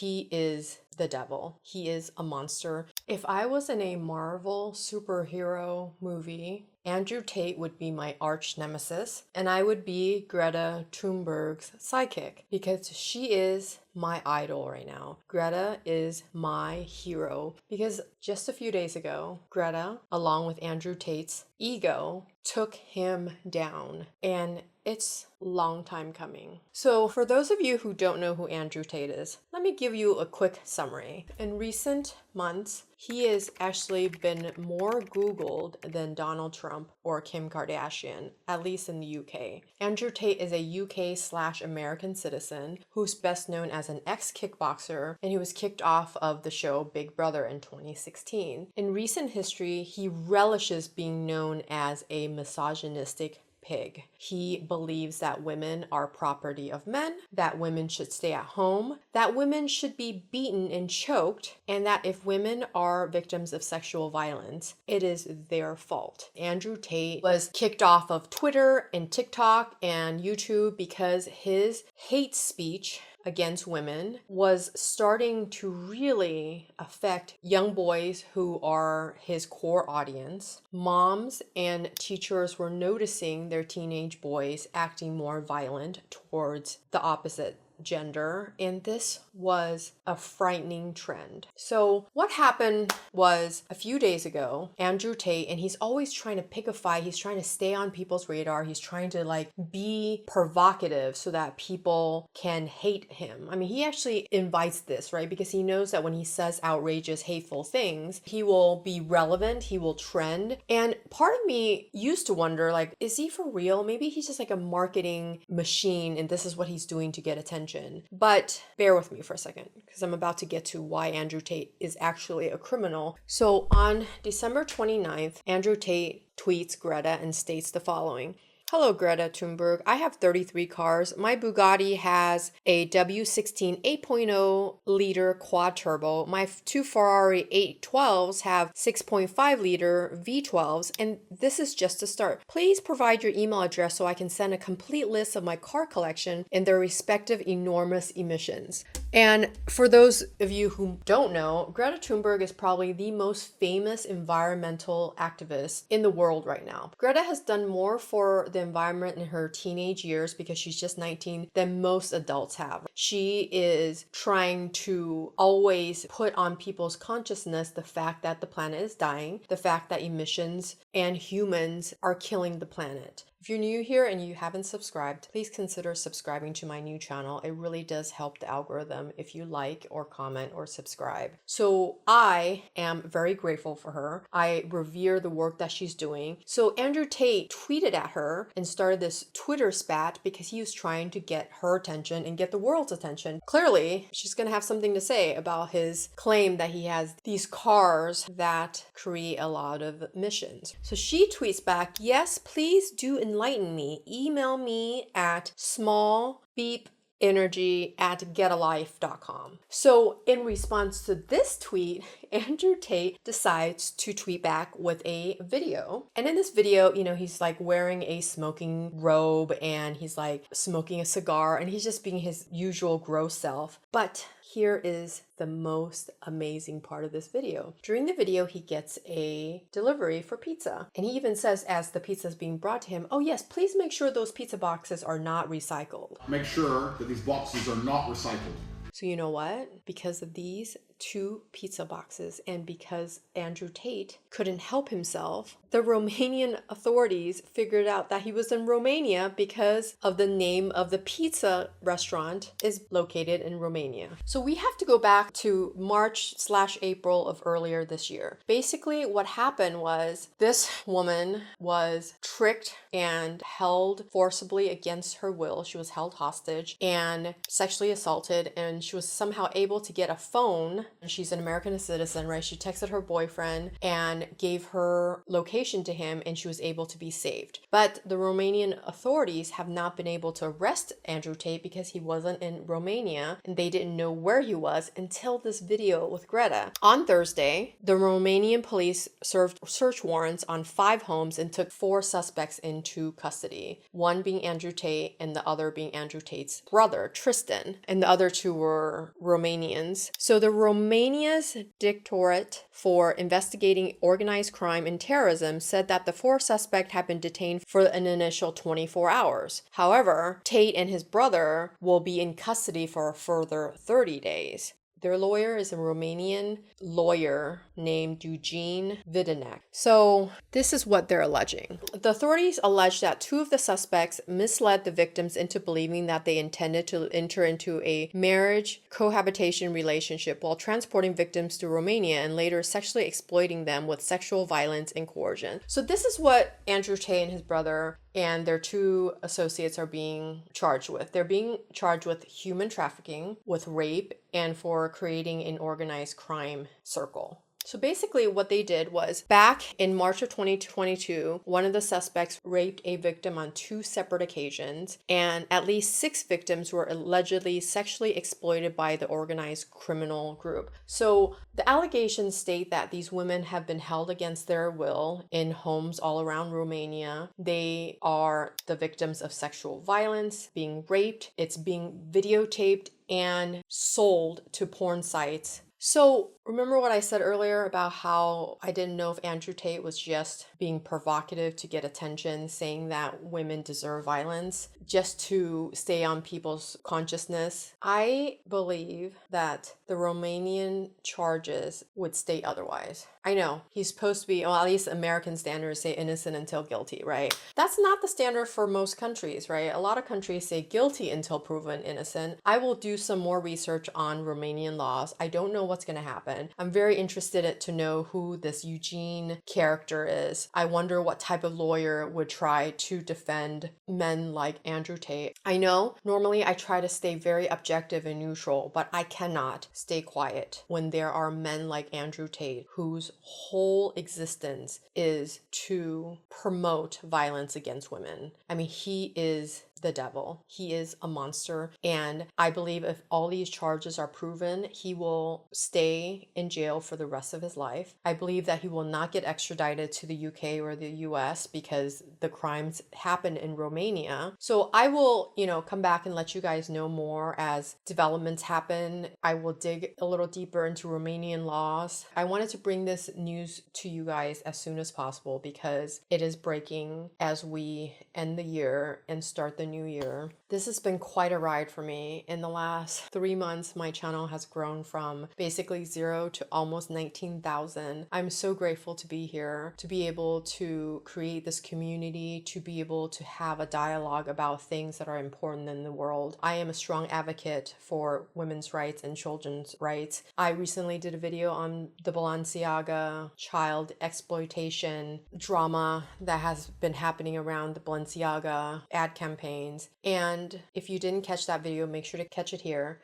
he is the devil. He is a monster. If I was in a Marvel superhero movie, Andrew Tate would be my arch nemesis, and I would be Greta Thunberg's sidekick because she is my idol right now. Greta is my hero because just a few days ago, Greta, along with Andrew Tate's ego, took him down, and it's long time coming. So for those of you who don't know who Andrew Tate is, let me give you a quick summary. In recent months, he has actually been more Googled than Donald Trump or Kim Kardashian, at least in the UK. Andrew Tate is a UK/American citizen who's best known as an ex-kickboxer, and he was kicked off of the show Big Brother in 2016. In recent history, he relishes being known as a misogynistic pig. He believes that women are property of men, that women should stay at home, that women should be beaten and choked, and that if women are victims of sexual violence, it is their fault. Andrew Tate was kicked off of Twitter and TikTok and YouTube because his hate speech against women was starting to really affect young boys who are his core audience. Moms and teachers were noticing their teenage boys acting more violent towards the opposite gender, and this was a frightening trend. So what happened was a few days ago, Andrew Tate, and he's always trying to pick a fight, he's trying to stay on people's radar, he's trying to be provocative so that people can hate him. I mean, he actually invites this, right? Because he knows that when he says outrageous, hateful things, he will be relevant, he will trend. And part of me used to wonder, is he for real? Maybe he's just a marketing machine and this is what he's doing to get attention. But bear with me for a second because I'm about to get to why Andrew Tate is actually a criminal. So on December 29th, Andrew Tate tweets Greta and states the following. Hello, Greta Thunberg. I have 33 cars. My Bugatti has a W16 8.0 liter quad turbo. My two Ferrari 812s have 6.5 liter V12s, and this is just a start. Please provide your email address so I can send a complete list of my car collection and their respective enormous emissions. And for those of you who don't know, Greta Thunberg is probably the most famous environmental activist in the world right now. Greta has done more for the environment in her teenage years because she's just 19 than most adults have. She is trying to always put on people's consciousness the fact that the planet is dying, the fact that emissions and humans are killing the planet. If you're new here and you haven't subscribed, please consider subscribing to my new channel. It really does help the algorithm if you like or comment or subscribe. So I am very grateful for her. I revere the work that she's doing. So Andrew Tate tweeted at her and started this Twitter spat because he was trying to get her attention and get the world's attention. Clearly, she's going to have something to say about his claim that he has these cars that create a lot of emissions. So she tweets back, yes, please do enlighten me. Email me at smallbeepenergy@getalife.com. So in response to this tweet, Andrew Tate decides to tweet back with a video. And in this video, he's wearing a smoking robe and he's smoking a cigar and he's just being his usual gross self. But here is the most amazing part of this video. During the video, he gets a delivery for pizza. And he even says, as the pizza is being brought to him, oh yes, please make sure those pizza boxes are not recycled. Make sure that these boxes are not recycled. So you know what? Because of these two pizza boxes and because Andrew Tate couldn't help himself, the Romanian authorities figured out that he was in Romania because of the name of the pizza restaurant is located in Romania. So we have to go back to March/April of earlier this year. Basically, what happened was this woman was tricked and held forcibly against her will. She was held hostage and sexually assaulted, and she was somehow able to get a phone and she's an American citizen, right? She texted her boyfriend and gave her location to him, and she was able to be saved. But the Romanian authorities have not been able to arrest Andrew Tate because he wasn't in Romania, and they didn't know where he was until this video with Greta. On Thursday, the Romanian police served search warrants on 5 homes and took 4 suspects into custody, one being Andrew Tate and the other being Andrew Tate's brother, Tristan, and the other 2 were Romanians. So the Romania's Directorate for Investigating Organized Crime and Terrorism said that the 4 suspects had been detained for an initial 24 hours. However, Tate and his brother will be in custody for a further 30 days. Their lawyer is a Romanian lawyer named Eugene Vidanek. So this is what they're alleging. The authorities allege that 2 of the suspects misled the victims into believing that they intended to enter into a marriage cohabitation relationship while transporting victims to Romania and later sexually exploiting them with sexual violence and coercion. So this is what Andrew Tate and his brother and their 2 associates are being charged with. They're being charged with human trafficking, with rape, and for creating an organized crime circle. So basically what they did was, back in March of 2022, one of the suspects raped a victim on 2 separate occasions, and at least 6 victims were allegedly sexually exploited by the organized criminal group. So the allegations state that these women have been held against their will in homes all around Romania. They are the victims of sexual violence, being raped, it's being videotaped and sold to porn sites. So remember what I said earlier about how I didn't know if Andrew Tate was just being provocative to get attention, saying that women deserve violence just to stay on people's consciousness? I believe that the Romanian charges would state otherwise. I know he's supposed to be, well, at least American standards say innocent until guilty, right? That's not the standard for most countries, right? A lot of countries say guilty until proven innocent. I will do some more research on Romanian laws. I don't know what's going to happen. I'm very interested to know who this Eugene character is. I wonder what type of lawyer would try to defend men like Andrew Tate. I know normally I try to stay very objective and neutral, but I cannot stay quiet when there are men like Andrew Tate whose whole existence is to promote violence against women. I mean, he is the devil. He is a monster. And I believe if all these charges are proven, he will stay in jail for the rest of his life. I believe that he will not get extradited to the UK or the US because the crimes happened in Romania. So I will, come back and let you guys know more as developments happen. I will dig a little deeper into Romanian laws. I wanted to bring this news to you guys as soon as possible because it is breaking as we end the year and start the new year. This has been quite a ride for me. In the last 3 months, my channel has grown from basically 0 to almost 19,000. I'm so grateful to be here, to be able to create this community, to be able to have a dialogue about things that are important in the world. I am a strong advocate for women's rights and children's rights. I recently did a video on the Balenciaga child exploitation drama that has been happening around the Balenciaga ad campaigns. And if you didn't catch that video, make sure to catch it here.